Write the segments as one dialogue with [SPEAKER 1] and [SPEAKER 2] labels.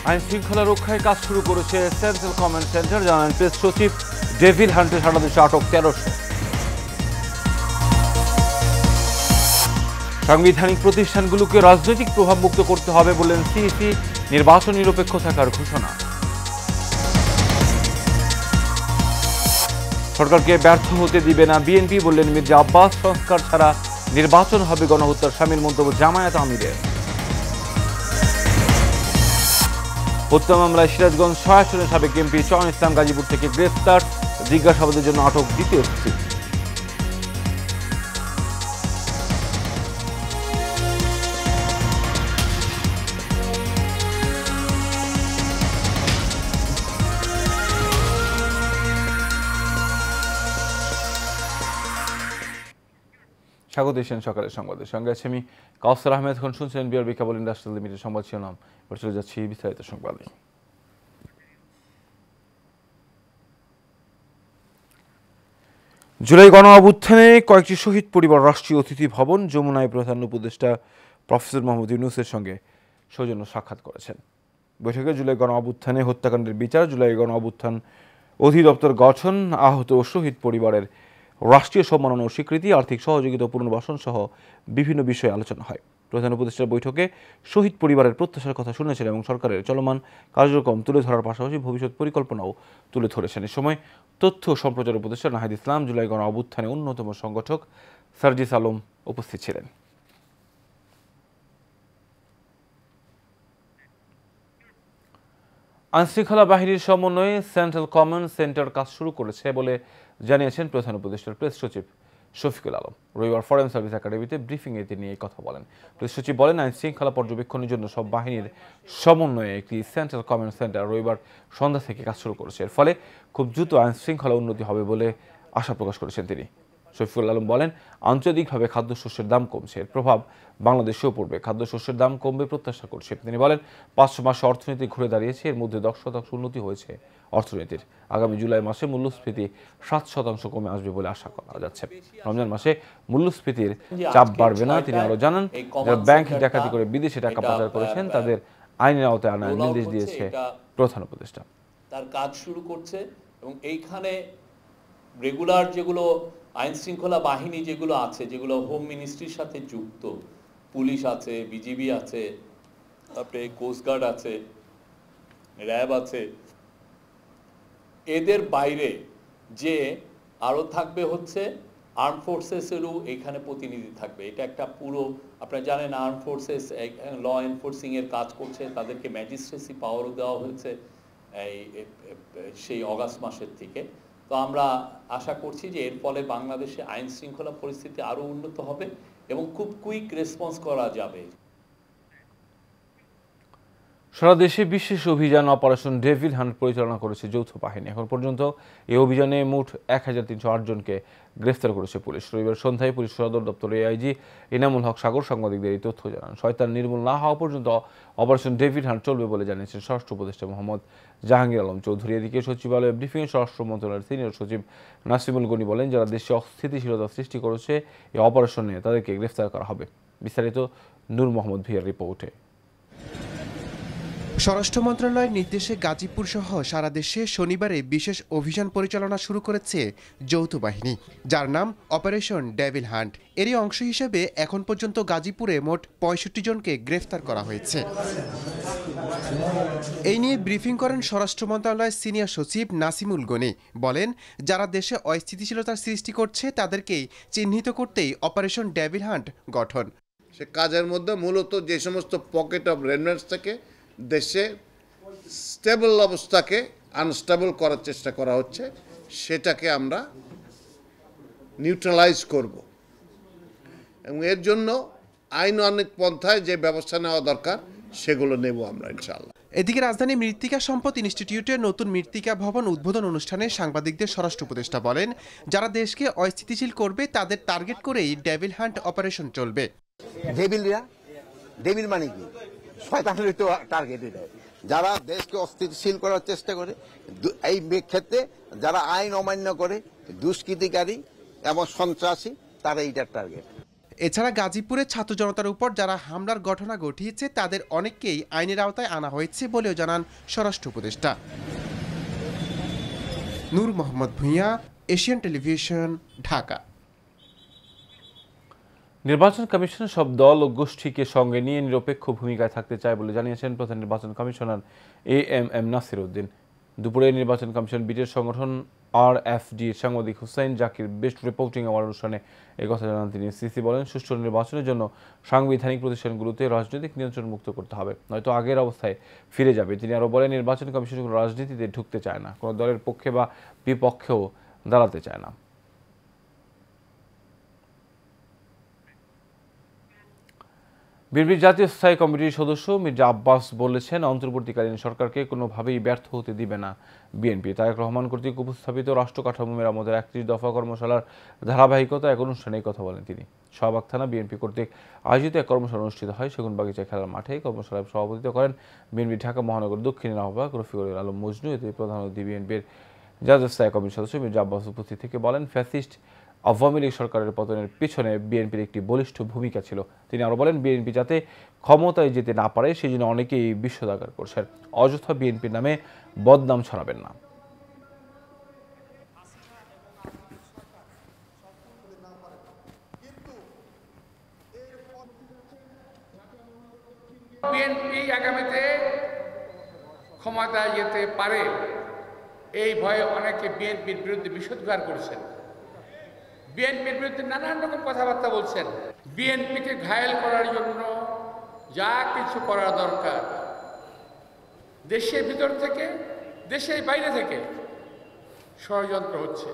[SPEAKER 1] আইন শৃঙ্খলা রক্ষায় কাজ শুরু করেছে সেন্ট্রাল কমান্ড সেন্টার, জানান প্রেস সচিব ডেভিল হান্টের। সারা দেশে আটক 1300। সাংবিধানিক প্রতিষ্ঠানগুলোকে রাজনৈতিক প্রভাব মুক্ত করতে হবে বললেন সিইসি, নির্বাচন নিরপেক্ষ থাকার ঘোষণা। সরকারকে ব্যর্থ হতে দিবে না বিএনপি বললেন মির্জা আব্বাস। সংস্কার ছাড়া নির্বাচন হবে গণহত্যার শামিল মন্তব্য জামায়াত আমিরের। হত্যা মামলায় সিরাজগঞ্জ 6 আসনের সাবেক এমপি চয়ন ইসলাম গাজীপুর থেকে গ্রেফতার, জিজ্ঞাসাবাদের জন্য আটক দ্বিতীয় সচিব। স্বাগত এশিয়ান সকালের সংবাদের সঙ্গে আছে আমি কাউসার আহমেদ। এখন শুনছেন বিআরবি কেবল ইন্ডাস্ট্রিয়াল লিমিটেড সংবাদ শিরোনাম। এবার চলে যাচ্ছি বিস্তারিত সংবাদে। জুলাই গণ অভ্যুত্থানে কয়েকটি শহীদ পরিবার রাষ্ট্রীয় অতিথি ভবন যমুনায় প্রধান উপদেষ্টা প্রফেসর মোহাম্মদ ইউনূসের সঙ্গে সৌজন্য সাক্ষাৎ করেছেন। বৈঠকে জুলাই গণ অভ্যুত্থানে হত্যাকাণ্ডের বিচার, জুলাই গণ অভ্যুত্থান অধিদপ্তর গঠন, আহত ও শহীদ পরিবারের রাষ্ট্রীয় সম্মাননা ও স্বীকৃতি, আর্থিক সহযোগিতা ও পুনর্বাসন সহ বিভিন্ন বিষয়ে আলোচনা হয়। প্রধান উপদেষ্টার বৈঠকে শহীদ পরিবারের প্রত্যাশার কথা শুনেছেন এবং সরকারের চলমান কার্যক্রম তুলে ধরার পাশাপাশি ভবিষ্যৎ পরিকল্পনাও তুলে ধরেছেন। এ সময় তথ্য ও সম্প্রচার উপদেষ্টা নাহিদ ইসলাম, জুলাই গণ অভ্যুত্থানে অন্যতম সংগঠক সার্জিস আলম উপস্থিত ছিলেন। আইনশৃঙ্খলা বাহিনীর সমন্বয়ে সেন্ট্রাল কমান্ড সেন্টার কাজ শুরু করেছে বলে জানিয়েছেন প্রধান উপদেষ্টার প্রেস সচিব শফিকুল আলম। রবিবার ফরেন সার্ভিস একাডেমিতে ব্রিফিংয়ে তিনি এই কথা বলেন। প্রেস সচিব বলেন, আইন শৃঙ্খলা পর্যবেক্ষণের জন্য সব বাহিনীর সমন্বয়ে একটি সেন্ট্রাল কমান্ড সেন্টার রবিবার সন্ধ্যা থেকে কাজ শুরু করেছে। এর ফলে খুব দ্রুত আইন শৃঙ্খলা উন্নতি হবে বলে আশা প্রকাশ করেছেন তিনি। শফিকুল আলম বলেন, আন্তর্জাতিকভাবে খাদ্যশস্যের দাম কমছে, এর প্রভাব বাংলাদেশেও পড়বে। খাদ্যশস্যের দাম কমবে প্রত্যাশা করছে। তিনি বলেন, 5 মাসে অর্থনীতি ঘুরে দাঁড়িয়েছে, এর মধ্যে 10% উন্নতি হয়েছে অর্থনীতির। আগামী জুলাই মাসে মূল্যস্ফীতি 7% কমে আসবে বলে আশা করা যাচ্ছে। রমজান মাসে মূল্যস্ফীতির চাপ বাড়বে না। তিনি আরো জানান, যারা ব্যাংক ডাকাতি করে বিদেশে টাকা পাচার করেছেন তাদের আইনের আওতায় আনার নির্দেশ দিয়েছে প্রধান উপদেষ্টা।
[SPEAKER 2] তার কাজ শুরু করছে এবং এইখানে রেগুলার যেগুলো আইন শৃঙ্খলা বাহিনী যেগুলো আছে, যেগুলো হোম মিনিস্ট্রির সাথে যুক্ত, পুলিশ আছে, বিজিবি আছে, তারপরে কোস্টগার্ড আছে, র্যাব আছে, এদের বাইরে যে আরও থাকবে হচ্ছে আর্ম ফোর্সেসেরও এখানে প্রতিনিধি থাকবে। এটা একটা পুরো, আপনারা জানেন আর্ম ফোর্সেস ল এনফোর্সিংয়ের কাজ করছে, তাদেরকে ম্যাজিস্ট্রেসি পাওয়ারও দেওয়া হয়েছে সেই অগাস্ট মাসের থেকে। তো আমরা আশা করছি যে এর ফলে বাংলাদেশে আইন শৃঙ্খলা পরিস্থিতি আরও উন্নত হবে এবং খুব কুইক রেসপন্স করা যাবে।
[SPEAKER 1] সারা দেশে বিশেষ অভিযান অপারেশন ডেভিল হান্ট পরিচালনা করেছে যৌথ বাহিনী। এখন পর্যন্ত এই অভিযানে মোট 1308 জনকে গ্রেফতার করেছে পুলিশ। রবিবার সন্ধ্যায় পুলিশ সদর দপ্তরের এআইজি ইনামুল হক সাগর সাংবাদিকদের এই তথ্য জানান। শয়তান নির্মূল না হওয়া পর্যন্ত অপারেশন ডেভিল হান্ট চলবে বলে জানিয়েছেন স্বরাষ্ট্র উপদেষ্টা মোহাম্মদ জাহাঙ্গীর আলম চৌধুরী। এদিকে সচিবালয়ে ব্রিফিংয়ে স্বরাষ্ট্র মন্ত্রণালয়ের সিনিয়র সচিব নাসিমুল গনি বলেন, যারা দেশে অস্থিতিশীলতা সৃষ্টি করেছে এই অপারেশনে তাদেরকে গ্রেফতার করা হবে। বিস্তারিত নূর মোহাম্মদ ভিয়ার রিপোর্টে।
[SPEAKER 3] স্বরাষ্ট্র মন্ত্রণালয়ের নির্দেশে গাজীপুর সহ সারা দেশে শনিবারে বিশেষ অভিযান পরিচালনা শুরু করেছে যৌথ বাহিনী, যার নাম অপারেশন ডেভিল হান্ট। এরই অংশ হিসেবে এখন পর্যন্ত গাজীপুরে মোট 65 জনকে গ্রেফতার করা হয়েছে। এই নিয়ে ব্রিফিং করেন স্বরাষ্ট্র মন্ত্রণালয়ের সিনিয়র সচিব নাসিমুল গনি। বলেন, যারা দেশে অস্থিতিশীলতার সৃষ্টি করছে তাদেরকেই চিহ্নিত করতেই অপারেশন ডেভিল হান্ট গঠন।
[SPEAKER 4] সে কাজের মধ্যে মূলত যে সমস্ত পকেট অফ রেনমেন্টস থেকে দেশে স্টেবল অবস্থাকে আনস্টেবল করার চেষ্টা করা হচ্ছে, সেটাকে আমরা নিউট্রালাইজ করব এবং এর জন্য আইনানুগ পন্থায় যে ব্যবস্থা নেওয়া দরকার সেগুলো নেব আমরা ইনশাআল্লাহ।
[SPEAKER 3] এদিকে রাজধানী মৃত্তিকা সম্পদ ইনস্টিটিউটের নতুন মৃত্তিকা ভবন উদ্বোধন অনুষ্ঠানে সাংবাদিকদের স্বরাষ্ট্র উপদেষ্টা বলেন, যারা দেশকে অস্থিতিশীল করবে তাদের টার্গেট করেই ডেভিল হান্ট অপারেশন চলবে।
[SPEAKER 5] ডেভিল মানে কি? শয়তানের তো টার্গেট এটা। যারা দেশকে অস্থিতিশীল করার চেষ্টা করে, এই ক্ষেত্রে যারা আইন অমান্য করে, দুষ্কৃতিকারী এবং সন্ত্রাসী, তারা এইটার টার্গেট।
[SPEAKER 3] এছাড়া গাজীপুরে ছাত্র জনতার উপর যারা হামলার ঘটনা ঘটিয়েছে তাদের অনেককেই আইনের আওতায় আনা হয়েছে বলেও জানান স্বরাষ্ট্র উপদেষ্টা। নূর মোহাম্মদ ভূঁইয়া, এশিয়ান টেলিভিশন, ঢাকা।
[SPEAKER 1] নির্বাচন কমিশন সব দল ও গোষ্ঠীকে সঙ্গে নিয়ে নিরপেক্ষ ভূমিকায় থাকতে চায় বলে জানিয়েছেন প্রধান নির্বাচন কমিশনার এএমএম নাসির উদ্দিন। দুপুরে নির্বাচন কমিশন বিটের সংগঠন RFD সাংবাদিক Hussain Zakir best reporting award অনুষ্ঠানে একথা জানান তিনি। সিসি বলেন, সুষ্ঠু নির্বাচনের জন্য সাংবিধানিক প্রতিষ্ঠানগুলোতে রাজনৈতিক নিয়ন্ত্রণ মুক্ত করতে হবে, নয়তো আগের অবস্থায় ফিরে যাবে। তিনি আরও বলেন, নির্বাচন কমিশন কোনো রাজনীতিতে ঢুকতে চায় না, কোনো দলের পক্ষে বা বিপক্ষেও দাঁড়াতে চায় না। বিএনপির জাতীয় স্থায়ী কমিটির সদস্য মির্জা আব্বাস বলেছেন, অন্তর্বর্তীকালীন সরকারকে কোনোভাবেই ব্যর্থ হতে দিবে না বিএনপি। তারেক রহমান কর্তৃক উপস্থাপিত রাষ্ট্র কাঠামো মেরামতের 31 দফা কর্মশালার ধারাবাহিকতা এক অনুষ্ঠানে এই কথা বলেন তিনি। শাহবাগ থানা বিএনপি কর্তৃক আয়োজিত এক কর্মশালা অনুষ্ঠিত হয় সেগুনবাগিচা খেলার মাঠে। কর্মশালায় সভাপতিত্ব করেন বিএনপি ঢাকা মহানগর দক্ষিণের আহ্বায়ক রফিকুল আলম মজনু। এতে প্রধান অতিথি বিএনপির জাতীয় স্থায়ী কমিটির সদস্য মির্জা আব্বাস উপস্থিত থেকে বলেন, ফ্যাসিস্ট আওয়ামী লীগ সরকারের পতনের পিছনে বিএনপির একটি বলিষ্ঠ ভূমিকা ছিল। তিনি আরও বলেন, বিএনপি যাতে ক্ষমতায় যেতে না পারে সেই জন্য অনেকেই বিশ্বদাগার করছেন। অযথা বিএনপির নামে বদনাম ছড়াবেন না।
[SPEAKER 6] বিএনপি আগামীতে ক্ষমতায় যেতে পারে এই ভয়ে অনেকে বিএনপির বিরুদ্ধে বিষোদ্গার করছেন, বিএনপির বিরুদ্ধে নানান রকম কথাবার্তা বলছেন। বিএনপিকে ঘায়েল করার জন্য যা কিছু করা দরকার দেশের ভিতর থেকে দেশের বাইরে থেকে ষড়যন্ত্র হচ্ছে।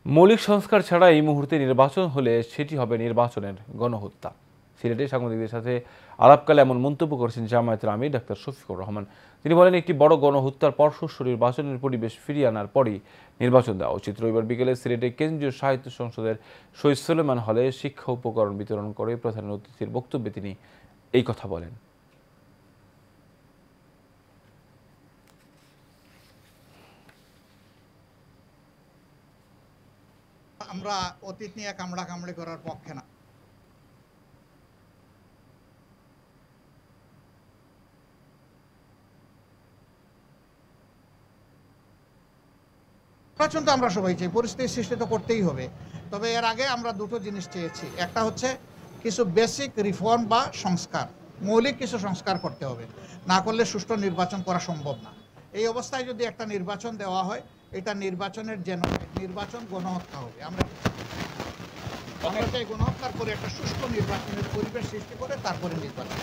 [SPEAKER 1] মৌলিক সংস্কার ছাড়া এই মুহূর্তে নির্বাচন হলে সেটি হবে নির্বাচনের গণহত্যা। সিলেটে সাংবাদিকদের সাথে আলাপকালে এমন মন্তব্য করেছেন জামায়াতের আমির ডাক্তার শফিকুর রহমান। তিনি বলেন, একটি বড় গণহত্যার পর সুষ্ঠু নির্বাচনের পরিবেশ ফিরিয়ে আনার পরই নির্বাচন দেওয়া উচিত। রবিবার বিকেলে সিলেটে কেন্দ্রীয় সাহিত্য সংসদের শহীদ সুলেমান হলে শিক্ষা উপকরণ বিতরণ করে প্রধান অতিথির বক্তব্যে তিনি এই কথা বলেন।
[SPEAKER 7] আমরা অতীত নিয়ে কামড়াকামড়ি করার পক্ষে না। নির্বাচন তো আমরা সবাই চাই, পরিস্থিতি সৃষ্টি তো করতেই হবে। তবে এর আগে আমরা দুটো জিনিস চেয়েছি। একটা হচ্ছে কিছু বেসিক রিফর্ম বা সংস্কার, মৌলিক কিছু সংস্কার করতে হবে, না করলে সুষ্ঠু নির্বাচন করা সম্ভব না। এই অবস্থায় যদি একটা নির্বাচন দেওয়া হয়, এটা নির্বাচনের নির্বাচন গণহত্যা হবে। আমরা চাই গণহত্যার পরে একটা সুষ্ঠু নির্বাচনের পরিবেশ সৃষ্টি করে তারপরে নির্বাচন।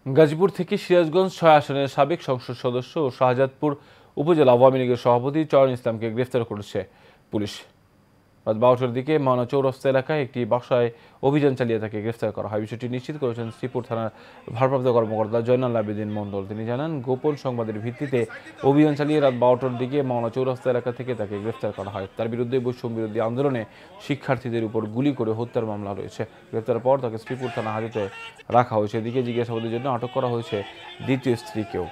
[SPEAKER 1] গাজীপুর থেকে সিরাজগঞ্জ 6 আসনের সাবেক সংসদ সদস্য ও শাহজাদপুর উপজেলা আওয়ামী লীগের সভাপতি চয়ন ইসলামকে গ্রেফতার করেছে পুলিশ। রাত 12টার দিকে মাওনা চৌরাস্তা এলাকায় একটি বাসায় অভিযান চালিয়ে তাকে গ্রেফতার করা হয়। বিষয়টি নিশ্চিত করেছেন শ্রীপুর থানার ভারপ্রাপ্ত কর্মকর্তা জয়নাল আবেদিন মণ্ডল। তিনি জানান, গোপন সংবাদের ভিত্তিতে অভিযান চালিয়ে রাত 12টার দিকে মাওনা চৌরাস্তা এলাকা থেকে তাকে গ্রেফতার করা হয়। তার বিরুদ্ধে বৈষম্য বিরোধী আন্দোলনে শিক্ষার্থীদের উপর গুলি করে হত্যার মামলা রয়েছে। গ্রেফতার পর তাকে শ্রীপুর থানা হাজতে রাখা হয়েছে। এদিকে জিজ্ঞাসাবাদের জন্য আটক করা হয়েছে দ্বিতীয় স্ত্রীকেও।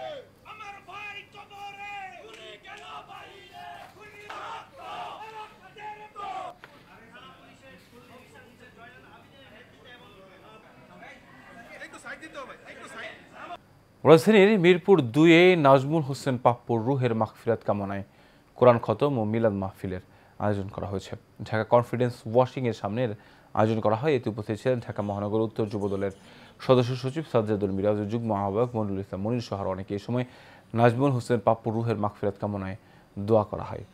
[SPEAKER 1] রাজধানীর মিরপুর 2-এ নাজমুল হোসেন পাপ্পুর রুহের মাগফিরাত কামনায় কোরআন খতম ও মিলাদ মাহফিলের আয়োজন করা হয়েছে। ঢাকা কনফিডেন্স ওয়াশিং এর সামনের আয়োজন করা হয়। এতে উপস্থিত ছিলেন ঢাকা মহানগর উত্তর যুব দলের সদস্য সচিব সাজ্জাদুল মিরাজ, যুগ্ম আহ্বায়ক মনিরুল ইসলাম মনির সহ অনেকে। এই সময় নাজমুল হোসেন পাপ্পুর রুহের মাগফিরাত কামনায় দোয়া করা হয়।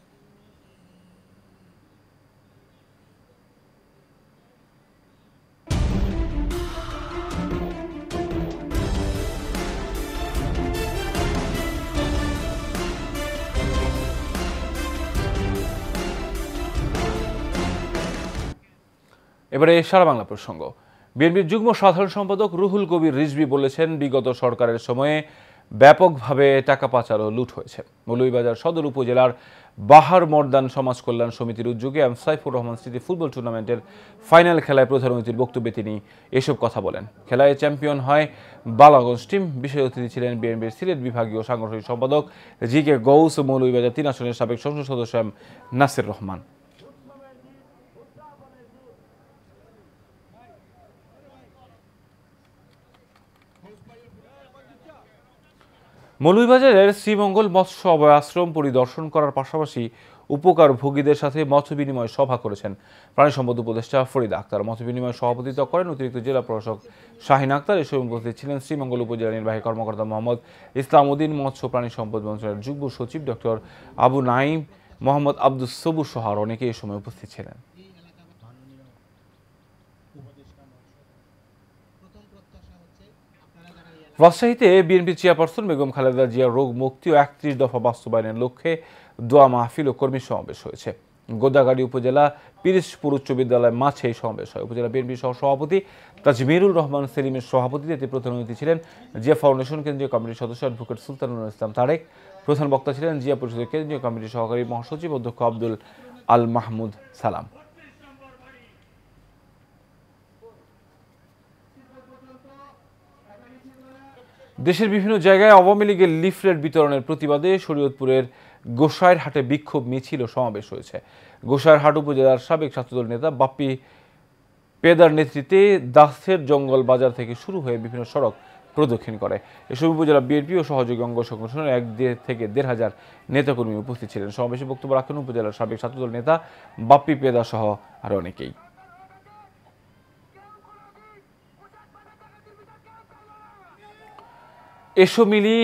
[SPEAKER 1] এবারে সারা বাংলা প্রসঙ্গ। বিএনপির যুগ্ম সাধারণ সম্পাদক রুহুল কবির রিজভী বলেছেন, বিগত সরকারের সময়ে ব্যাপকভাবে টাকা পাচার ও লুট হয়েছে। মৌলভীবাজার সদর উপজেলার বাহার মর্দান সমাজ কল্যাণ সমিতির উদ্যোগে এম সাইফুর রহমান স্মৃতি ফুটবল টুর্নামেন্টের ফাইনাল খেলায় প্রধান অতিথির বক্তব্যে তিনি এসব কথা বলেন। খেলায় চ্যাম্পিয়ন হয় বালাগঞ্জ টিম। বিশেষ অতিথি ছিলেন বিএনপির সিলেট বিভাগীয় সাংগঠনিক সম্পাদক জি কে গৌস ও মৌলভীবাজার 3 আসনের সাবেক সংসদ সদস্য এম নাসির রহমান। মৌলভীবাজারের শ্রীমঙ্গল মৎস্য অভয়াশ্রম পরিদর্শন করার পাশাপাশি উপকারভোগীদের সাথে মত বিনিময় সভা করেছেন প্রাণী সম্পদ উপদেষ্টা ফরিদা আক্তার। মত বিনিময় সভাপতিত্ব করেন অতিরিক্ত জেলা প্রশাসক শাহিন আক্তার। এ সময় উপস্থিত ছিলেন শ্রীমঙ্গল উপজেলা নির্বাহী কর্মকর্তা মোহাম্মদ ইসলাম উদ্দিন, মৎস্য প্রাণী সম্পদ মন্ত্রণালয়ের যুগ্ম সচিব ডক্টর আবু নাইম, মোহাম্মদ আব্দুস সবুর সহ আরও অনেকে এ সময় উপস্থিত ছিলেন। রাজশাহীতে বিএনপি চেয়ারপারসন বেগম খালেদা জিয়ার রোগ মুক্তি ও ৩১ দফা বাস্তবায়নের লক্ষ্যে দোয়া মাহফিল ও কর্মী সমাবেশ হয়েছে। গোদাগাড়ী উপজেলা পিরিজপুর উচ্চ বিদ্যালয় মাঠে এই সমাবেশ হয়। উপজেলা বিএনপি সহ সভাপতি তাজমিরুর রহমান সেলিমের সভাপতিত্বে এতে প্রধান অতিথি ছিলেন জিয়া ফাউন্ডেশন কেন্দ্রীয় কমিটির সদস্য অ্যাডভোকেট সুলতানুল ইসলাম তারেক। প্রধান বক্তা ছিলেন জিয়া পরিষদের কেন্দ্রীয় কমিটির সহকারী মহাসচিব অধ্যক্ষ আব্দুল আল মাহমুদ সালাম। দেশের বিভিন্ন জায়গায় আওয়ামী লীগের লিফলেট বিতরণের প্রতিবাদে শরীয়তপুরের গোসাইরহাটে বিক্ষোভ মিছিল ও সমাবেশ হয়েছে। গোসাইরহাট উপজেলার সাবেক ছাত্রদল নেতা বাপ্পি পেদার নেতৃত্বে দাসের জঙ্গল বাজার থেকে শুরু হয়ে বিভিন্ন সড়ক প্রদক্ষিণ করে। এসব উপজেলা বিএনপি ও সহযোগী অঙ্গ সংগঠনের ১ থেকে ১,৫০০ নেতাকর্মী উপস্থিত ছিলেন। সমাবেশে বক্তব্য রাখেন উপজেলার সাবেক ছাত্রদল নেতা বাপ্পি পেদা সহ আরও অনেকেই। এসো মিলি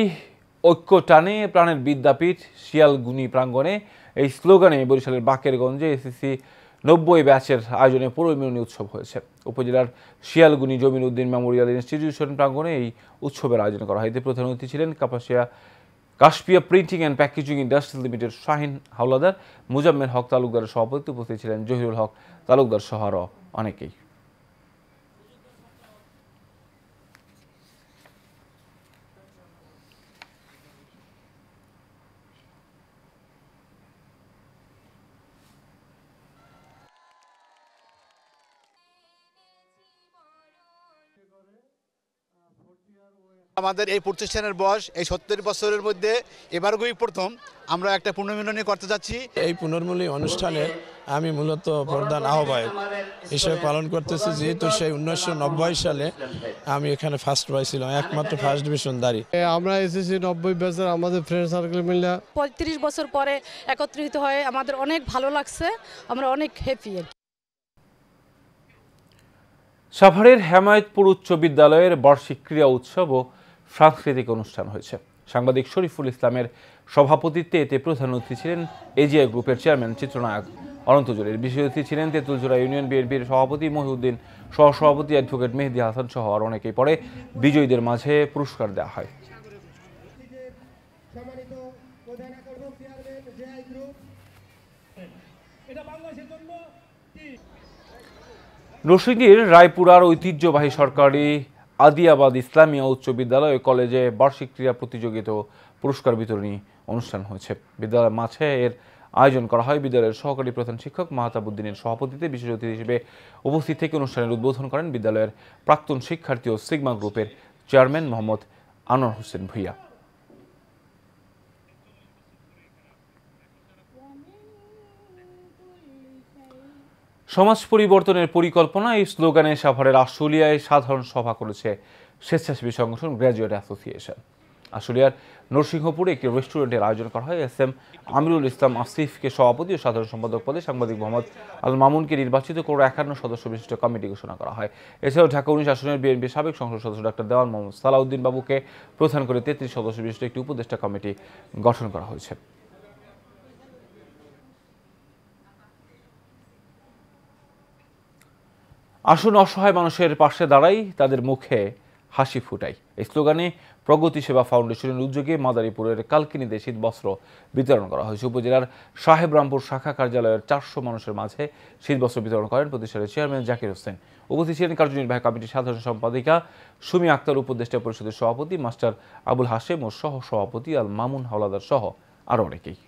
[SPEAKER 1] ঐক্য টানে প্রাণের বিদ্যাপীঠ শিয়ালগুনি প্রাঙ্গণে, এই স্লোগানে বরিশালের বাকেরগঞ্জে এসএসসি ৯০ ব্যাচের আয়োজনে পুরমিলনী উৎসব হয়েছে। উপজেলার শিয়ালগুনি জমির উদ্দিন মেমোরিয়াল ইনস্টিটিউশন প্রাঙ্গণে এই উৎসবের আয়োজন করা হয়। এতে প্রধান অতিথি ছিলেন Kashpia printing and packaging industry limited Shahin Howlader, Muzammel Haque তালুকদারের সভাপতিত্বে উপস্থিত ছিলেন জহিরুল হক তালুকদার সহ আরও অনেকেই।
[SPEAKER 8] আমাদের এই প্রতিষ্ঠানের বয়স এই ৭০ বছরের মধ্যে এবারই প্রথম আমরা একটা পুনর্মিলনী করতে যাচ্ছি।
[SPEAKER 9] এই পুনর্মিলনী অনুষ্ঠানে আমি মূলত প্রধান আহ্বায়ক হিসেবে পালন করতেছি, যেহেতু সেই ১৯৯০ সালে আমি এখানে ফার্স্ট পাইছিলাম, একমাত্র ফার্স্ট ডিভিশনধারী।
[SPEAKER 10] আমরা এসেছি ৯০ ব্যাচের আমাদের ফ্রেন্ড সার্কেল মিলে
[SPEAKER 11] ৩৫ বছর পরে একত্রিত হয়ে আমাদের অনেক ভালো লাগছে, আমরা অনেক হ্যাপি।
[SPEAKER 1] সাভারের হেমায়েতপুর উচ্চ বিদ্যালয়ের বার্ষিক ক্রীড়া উৎসব ও সাংস্কৃতিক অনুষ্ঠান হয়েছে। সাংবাদিক শরীফুল ইসলামের সভাপতিত্বে এতে প্রধান অতিথি ছিলেন এজিআই গ্রুপের চেয়ারম্যান চিত্রনায়ক অনন্ত জলিল। বিশেষ অতিথি ছিলেন তেঁতুলজোড়া ইউনিয়ন বিএনপির সভাপতি মহিউদ্দিন, সহসভাপতি অ্যাডভোকেট মেহেদী হাসান সহ আর অনেকেই। পরে বিজয়ীদের মাঝে পুরস্কার দেওয়া হয়। নরসিংদীর রায়পুরার ঐতিহ্যবাহী সরকারি আদিয়াবাদ ইসলামিয়া উচ্চ বিদ্যালয় কলেজে বার্ষিক ক্রীড়া প্রতিযোগিতা ও পুরস্কার বিতরণী অনুষ্ঠান হয়েছে। বিদ্যালয়ের মাঝে এর আয়োজন করা হয়। বিদ্যালয়ের সহকারী প্রধান শিক্ষক মাহতাবুদ্দিনের সভাপতিত্বে বিশেষ অতিথি হিসেবে উপস্থিত থেকে অনুষ্ঠানের উদ্বোধন করেন বিদ্যালয়ের প্রাক্তন শিক্ষার্থী ও সিগমা গ্রুপের চেয়ারম্যান মোহাম্মদ আনোয়ার হোসেন ভূঁইয়া। সমাজ পরিবর্তনের পরিকল্পনা এই স্লোগানে সাভারের আশুলিয়ায় সাধারণ সভা করেছে স্বেচ্ছাসেবী সংগঠন গ্র্যাজুয়েট অ্যাসোসিয়েশন। আশুলিয়ার নরসিংহপুরে একটি রেস্টুরেন্টের আয়োজন করা হয়। এস এম আমিরুল ইসলাম আসিফকে সভাপতি ও সাধারণ সম্পাদক পদে, সাংবাদিক মোহাম্মদ আল মামুনকে নির্বাচিত করে ৫১ সদস্য বিশিষ্ট কমিটি ঘোষণা করা হয়। এছাড়াও ঢাকা ১৯ আসনের বিএনপির সাবেক সংসদ সদস্য ডক্টর দেওয়ান মোহাম্মদ সালাউদ্দিন বাবুকে প্রধান করে ৩৩ সদস্য বিশিষ্ট একটি উপদেষ্টা কমিটি গঠন করা হয়েছে। আসুন অসহায় মানুষের পাশে দাঁড়াই, তাদের মুখে হাসি ফুটাই, এই স্লোগানে প্রগতি সেবা ফাউন্ডেশনের উদ্যোগে মাদারীপুরের কালকিনিতে শীতবস্ত্র বিতরণ করা হয়েছে। উপজেলার সাহেবরামপুর শাখা কার্যালয়ের ৪০০ মানুষের মাঝে শীতবস্ত্র বিতরণ করেন প্রতিষ্ঠানের চেয়ারম্যান জাকির হোসেন। উপস্থিত ছিলেন কার্যনির্বাহী কমিটির সাধারণ সম্পাদিকা সুমি আক্তার, উপদেষ্টা পরিষদের সভাপতি মাস্টার আবুল হাশেম ও সহ সভাপতি আল মামুন হাওলাদার সহ আরও অনেকেই।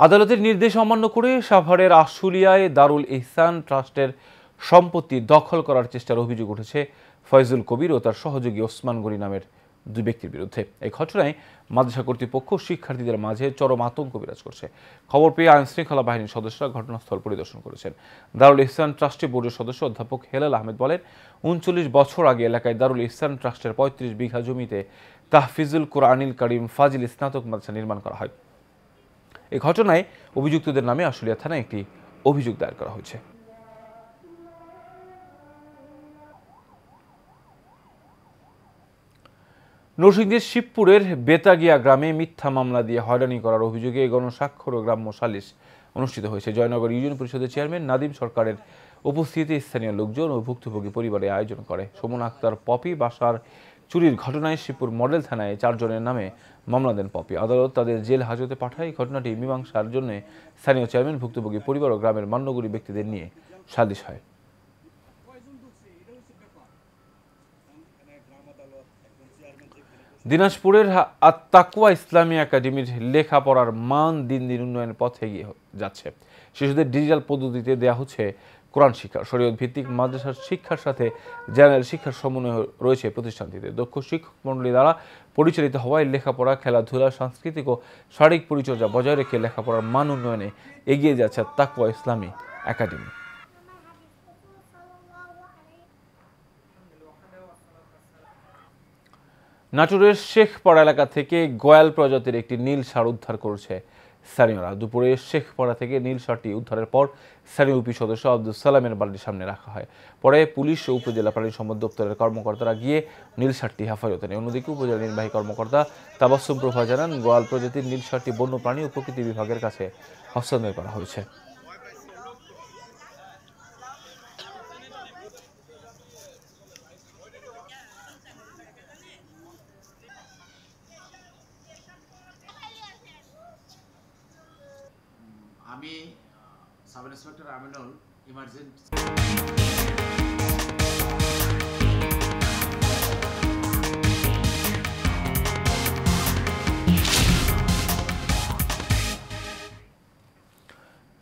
[SPEAKER 1] আদালতের নির্দেশ অমান্য করে সাভারের আশুলিয়ায় দারুল ইহসান ট্রাস্টের সম্পত্তি দখল করার চেষ্টার অভিযোগ উঠেছে ফয়জুল কবির ও তার সহযোগী ওসমান গনি নামের দুই ব্যক্তির বিরুদ্ধে। এই ঘটনায় মাদ্রাসা কর্তৃপক্ষ শিক্ষার্থীদের মাঝে চরম আতঙ্ক বিরাজ করছে। খবর পেয়ে আইনশৃঙ্খলা বাহিনীর সদস্যরা ঘটনাস্থল পরিদর্শন করেছেন। দারুল ইহসান ট্রাস্টি বোর্ডের সদস্য অধ্যাপক হেলাল আহমেদ বলেন, ৩৯ বছর আগে এলাকায় দারুল ইহসান ট্রাস্টের ৩৫ বিঘা জমিতে তাহফিজুল কুরআনিল কারীম ফাজিল স্নাতক মাদ্রাসা নির্মাণ করা হয়। এই ঘটনায় অভিযুক্তদের নামে আশুলিয়া থানায় একটি অভিযোগ দায়ের করা হয়েছে। নরসিংদীর শিবপুরের বেতাগিয়া গ্রামে মিথ্যা মামলা দিয়ে হয়রানি করার অভিযোগে গণস্বাক্ষর ও গ্রাম্য সালিশ অনুষ্ঠিত হয়েছে। জয়নগর ইউনিয়ন পরিষদের চেয়ারম্যান নাদিম সরকারের উপস্থিতিতে স্থানীয় লোকজন ও ভুক্তভোগী পরিবারে আয়োজন করে। সুমন আক্তার পপি বাসার চুরির ঘটনায় শিবপুর মডেল থানায় 4 জনের নামে মামলা দেন পপি। আদালত তাদের জেল হাজতে পাঠায়। ঘটনাটি মীমাংসার জন্য স্থানীয় চেয়ারম্যান, ভুক্তভোগী পরিবার ও গ্রামের মান্যগরী ব্যক্তিদের নিয়ে সালিশ হয়। দিনাজপুরের আত-তাকওয়া ইসলামী একাডেমির লেখাপড়ার মান দিন দিন উন্নয়নের পথে এগিয়ে যাচ্ছে। শিশুদের ডিজিটাল পদ্ধতিতে দেওয়া হচ্ছে কোরআন শিক্ষা। শরীয়ত ভিত্তিক মাদ্রাসার শিক্ষার সাথে জেনারেল শিক্ষার সমন্বয় রয়েছে প্রতিষ্ঠানটিতে। দক্ষ শিক্ষক মণ্ডলী দ্বারা পরিচালিত হওয়ায় লেখাপড়া, খেলাধুলা, সাংস্কৃতিক ও শারীরিক পরিচর্যা বজায় রেখে লেখাপড়ার মান উন্নয়নে এগিয়ে যাচ্ছে তাকওয়া ইসলামী একাডেমি। নাটোরের শেখপাড়া এলাকা থেকে গয়াল প্রজাতির একটি নীল ষাঁড় উদ্ধার করেছে স্থানীয়রা। দুপুরে শেখপাড়া থেকে নীল ষাঁড়টি উদ্ধারের পর স্থানীয় ইউপি সদস্য আব্দুল সালামের বাড়ির সামনে রাখা হয়। পরে পুলিশ ও উপজেলা প্রাণী সম্পদ দপ্তরের কর্মকর্তারা গিয়ে নীল ষাঁড়টি হেফাজতে নেয়। অন্যদিকে উপজেলা নির্বাহী কর্মকর্তা তাবাসসুম প্রভা জানান, গোয়াল প্রজাতির নীল ষাঁড়টি বন্যপ্রাণী ও প্রকৃতি বিভাগের কাছে হস্তান্তর করা হয়েছে।
[SPEAKER 12] আমি সাব ইন্সপেক্টর আমিনুল, ইমার্জেন্সি।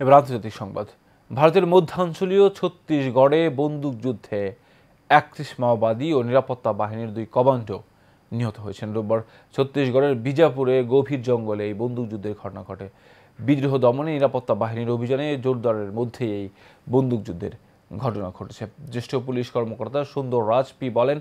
[SPEAKER 1] এবার আন্তর্জাতিক সংবাদ। ভারতের মধ্যাঞ্চলীয় ছত্তিশগড়ে বন্দুকযুদ্ধে 31 মাওবাদী ও নিরাপত্তা বাহিনীর 2 কমান্ডো নিহত হয়েছেন। রোববার ছত্তিশগড়ের বিজাপুরে গভীর জঙ্গলে এই বন্দুকযুদ্ধের ঘটনা ঘটে। বিদ্রোহ দমনে নিরাপত্তা বাহিনীর অভিযানে জোরদারের মধ্যেই এই বন্দুকযুদ্ধের ঘটনা ঘটেছে। জ্যেষ্ঠ পুলিশ কর্মকর্তা সুন্দর রাজ পি বলেন,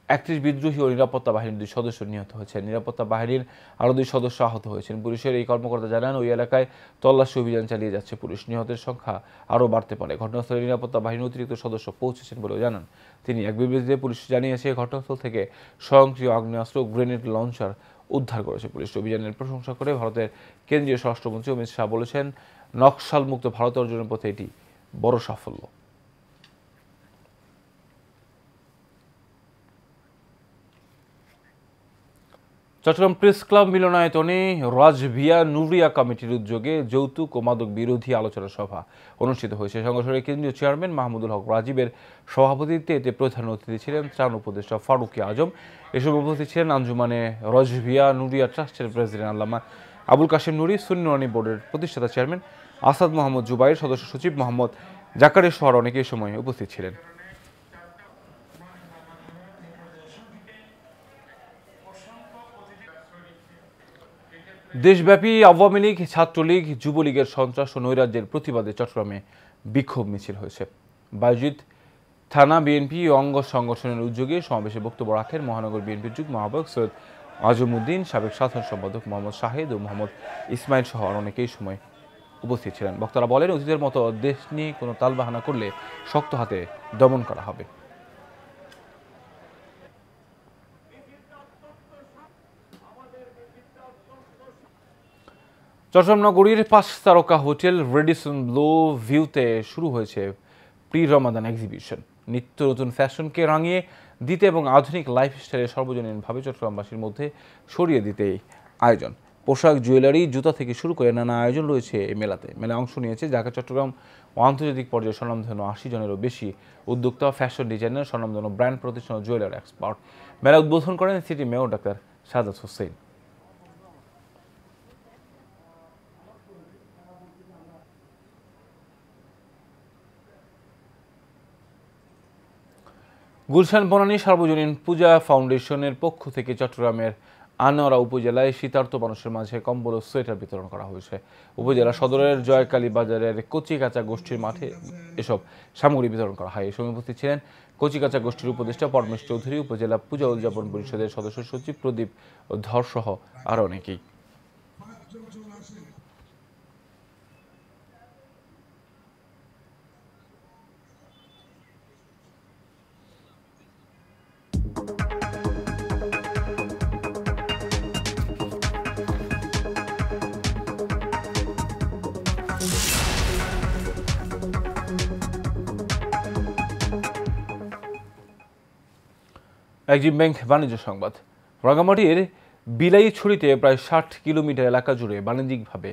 [SPEAKER 1] 31 বিদ্রোহী ও নিরাপত্তা বাহিনীর 2 সদস্য নিহত হয়েছেন। নিরাপত্তা বাহিনীর আরও 2 সদস্য আহত হয়েছেন। পুলিশের এই কর্মকর্তা জানান, ওই এলাকায় তল্লাশি অভিযান চালিয়ে যাচ্ছে পুলিশ। নিহতের সংখ্যা আরও বাড়তে পারে। ঘটনাস্থলে নিরাপত্তা বাহিনীর অতিরিক্ত সদস্য পৌঁছেছেন বলেও জানান তিনি। এক বিবৃতিতে পুলিশ জানিয়েছে, ঘটনাস্থল থেকে স্বয়ংক্রিয় আগ্নেয়াস্ত্র, গ্রেনেড লঞ্চার উদ্ধার করেছে পুলিশ। অভিযানের প্রশংসা করে ভারতের কেন্দ্রীয় স্বরাষ্ট্রমন্ত্রী অমিত শাহ বলেছেন, নকশালমুক্ত ভারত অর্জনের পথে এটি বড় সাফল্য। চট্টগ্রাম প্রেস ক্লাব মিলনায়তনে রাজভিয়া নুরিয়া কমিটির উদ্যোগে যৌতুক ও মাদক বিরোধী আলোচনা সভা অনুষ্ঠিত হয়েছে। সংগঠনের কেন্দ্রীয় চেয়ারম্যান মাহমুদুল হক রাজীবের সভাপতিত্বে এতে প্রধান অতিথি ছিলেন ত্রাণ উপদেষ্টা ফারুকী আজম। এসব উপস্থিত ছিলেন আঞ্জুমানে রাজভিয়া নুরিয়া ট্রাস্টের প্রেসিডেন্ট আল্লামা আবুল কাশেম নুরি, সুন্নি নুরানী বোর্ডের প্রতিষ্ঠাতা চেয়ারম্যান আসাদ মোহাম্মদ জুবাইর, সদস্য সচিব মোহাম্মদ জাকারিয়া সহ অনেকে এই সময় উপস্থিত ছিলেন। দেশব্যাপী আওয়ামী লীগ, ছাত্রলীগ, যুবলীগের সন্ত্রাস ও নৈরাজ্যের প্রতিবাদে চট্টগ্রামে বিক্ষোভ মিছিল হয়েছে। বায়জিদ থানা বিএনপি ও অঙ্গ সংগঠনের উদ্যোগে সমাবেশে বক্তব্য রাখেন মহানগর বিএনপির যুগ্ম আহ্বায়ক সৈয়দ আজমউদ্দিন, সাবেক সাধারণ সম্পাদক মোহাম্মদ শাহেদ ও মোহাম্মদ ইসমাইল সহ অনেকেই সময় উপস্থিত ছিলেন। বক্তারা বলেন, অতীতের মতো দেশ নিয়ে কোনো তালবাহানা করলে শক্ত হাতে দমন করা হবে। চট্টগ্রাম নগরীর 5 তারকা হোটেল রেডিসন ব্লু ভিউতে শুরু হয়েছে প্রি রমাদান এক্সিবিশন। নিত্য নতুন ফ্যাশনকে রাঙিয়ে দিতে এবং আধুনিক লাইফস্টাইলে সর্বজনীনভাবে চট্টগ্রামবাসীর মধ্যে ছড়িয়ে দিতে আয়োজন। পোশাক, জুয়েলারি, জুতা থেকে শুরু করে নানা আয়োজন রয়েছে এই মেলাতে। মেলায় অংশ নিয়েছে ঢাকা, চট্টগ্রাম ও আন্তর্জাতিক পর্যায়ে স্বনামধন্য 80 জনেরও বেশি উদ্যোক্তা, ফ্যাশন ডিজাইনার, স্বনামধন্য ব্র্যান্ড প্রতিষ্ঠান ও জুয়েলারি এক্সপার্ট। মেলা উদ্বোধন করেন city mayor doctor Sadat Hossain. Gulshan Banani সার্বজনীন পূজা ফাউন্ডেশনের পক্ষ থেকে চট্টগ্রামের আনোয়ারা উপজেলায় শীতার্ত মানুষের মাঝে কম্বল ও সোয়েটার বিতরণ করা হয়েছে। উপজেলা সদরের জয়কালী বাজারের কচিকাঁচা গোষ্ঠীর মাঠে এসব সামগ্রী বিতরণ করা হয়। এই সময় উপস্থিত ছিলেন কচিকাঁচা গোষ্ঠীর উপদেষ্টা পরমেশ চৌধুরী, উপজেলা পূজা উদযাপন পরিষদের সদস্য সচিব প্রদীপ ধর সহ আরও অনেকেই। এক্সিম ব্যাংক বাণিজ্য সংবাদ। রাঙ্গামাটির বিলাইছড়িতে প্রায় 60 কিলোমিটার এলাকা জুড়ে বাণিজ্যিকভাবে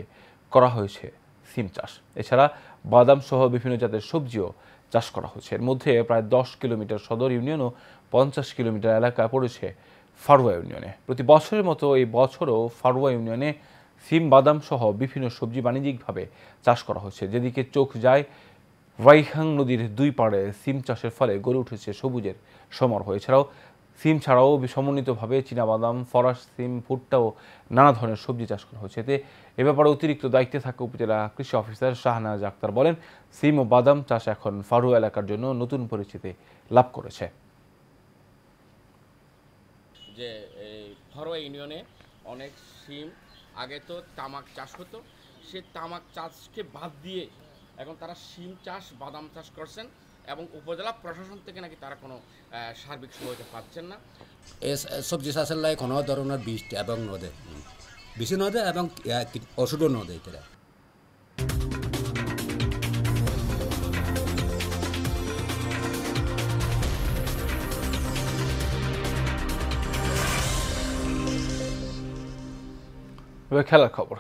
[SPEAKER 1] করা হয়েছে সিম চাষ। এছাড়া বাদাম সহ বিভিন্ন জাতের সবজিও চাষ করা হয়েছে। এর মধ্যে প্রায় 10 কিলোমিটার সদর ইউনিয়ন ও 50 কিলোমিটার এলাকা পড়েছে ফারুয়া ইউনিয়নে। প্রতি বছরের মতো এই বছরও ফারুয়া ইউনিয়নে সিম, বাদাম সহ বিভিন্ন সবজি বাণিজ্যিকভাবে চাষ করা হয়েছে। যেদিকে চোখ যায়, রাইহাং নদীর দুই পাড়ে সিম চাষের ফলে গড়ে উঠেছে সবুজের সমারোহ। এছাড়াও সিম ছাড়াও সমন্বিতভাবে চীনাবাদাম, ফরাস সিম, ভুট্টা ও নানা ধরনের সবজি চাষ করা হয়েছে। এতে এ ব্যাপারে অতিরিক্ত দায়িত্বে থাকা উপজেলা কৃষি অফিসার শাহনাজ আক্তার বলেন, সিম ও বাদাম চাষ এখন ফারুয়া এলাকার জন্য নতুন পরিচিতি লাভ করেছে।
[SPEAKER 13] যে এই ফারুয়া ইউনিয়নে অনেক সিম, আগে তো তামাক চাষ হতো, সে তামাক চাষকে বাদ দিয়ে এখন তারা সিম চাষ, বাদাম চাষ করছেন এবং উপজেলা প্রশাসন থেকে নাকি তারা কোনো সার্বিক সহায়তা পাচ্ছেন না।
[SPEAKER 14] এই সবজি চাষের লাগে কোনো ধরনের বীজ এবং নদে বেশি নদে এবং ওষুধও নদে। তারা
[SPEAKER 1] খেলার খবর।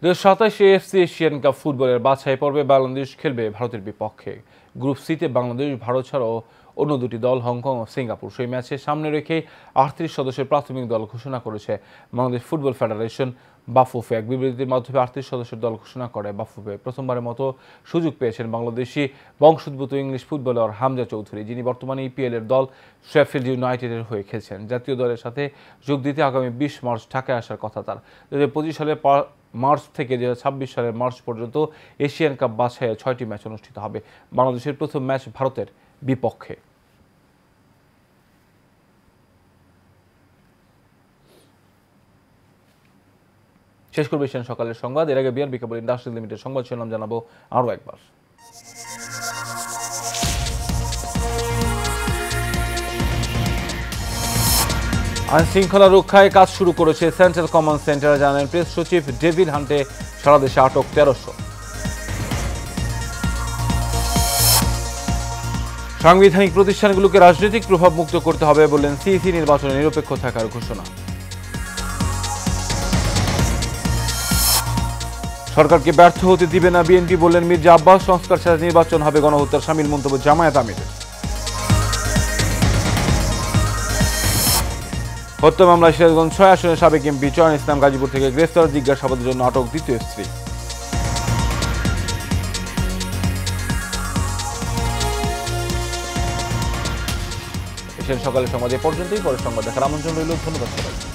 [SPEAKER 1] 2027 এএফসি এশিয়ান কাপ ফুটবলের বাছাই পর্বে বাংলাদেশ খেলবে ভারতের বিপক্ষে। গ্রুপ সিতে বাংলাদেশ, ভারত ছাড়াও অন্য দুটি দল হংকং ও সিঙ্গাপুর। সেই ম্যাচে সামনে রেখে 38 সদস্যের প্রাথমিক দল ঘোষণা করেছে বাংলাদেশ ফুটবল ফেডারেশন বাফুফে। এক বিবৃতির মাধ্যমে 38 সদস্যের দল ঘোষণা করে বাফুফে। প্রথমবারের মতো সুযোগ পেয়েছেন বাংলাদেশি বংশোদ্ভূত ইংলিশ ফুটবলার হামজা চৌধুরী, যিনি বর্তমানে ইপিএল এর দল শেফিল্ড ইউনাইটেডের হয়ে খেলছেন। জাতীয় দলের সাথে যোগ দিতে আগামী 20 মার্চ ঢাকায় আসার কথা তার। 2025 সালের মার্চ থেকে 2026 সালের মার্চ পর্যন্ত এশিয়ান কাপ বাছাইয়ে 6টি ম্যাচ অনুষ্ঠিত হবে। বাংলাদেশের প্রথম ম্যাচ ভারতের বিপক্ষে। শেষ করবে এশিয়ান সকালের সংবাদ। এর আগে বিআরবি কেবল ইন্ডাস্ট্রিয়াল লিমিটেড সংবাদ শিরোনাম জানাবো আরও একবার। আইন শৃঙ্খলা রক্ষায় কাজ শুরু করেছে সেন্ট্রাল কমান্ড সেন্টার, জানালেন প্রেস সচিব ডেভিড হান্টে। সারা দেশে আটক 1300। সাংবিধানিক প্রতিষ্ঠানগুলোকে রাজনৈতিক প্রভাব মুক্ত করতে হবে বললেন সিইসি। নির্বাচনে নিরপেক্ষ থাকার ঘোষণা। সরকারকে ব্যর্থ হতে দিবে না বিএনপি বললেন মির্জা আব্বাস। সংস্কার ছাড়া নির্বাচন হবে গণহত্যার শামিল মন্তব্য জামায়াত আমিরের। হত্যা মামলায় সিরাজগঞ্জ 6 আসনের সাবেক এমপি চয়ন ইসলাম গাজীপুর থেকে গ্রেফতার। জিজ্ঞাসাবাদের জন্য আটক দ্বিতীয় স্ত্রী। এশিয়ান সকালের সংবাদ এ পর্যন্তই। পরের সংবাদ দেখার আমন্ত্রণ রইল। ধন্যবাদ সবাই।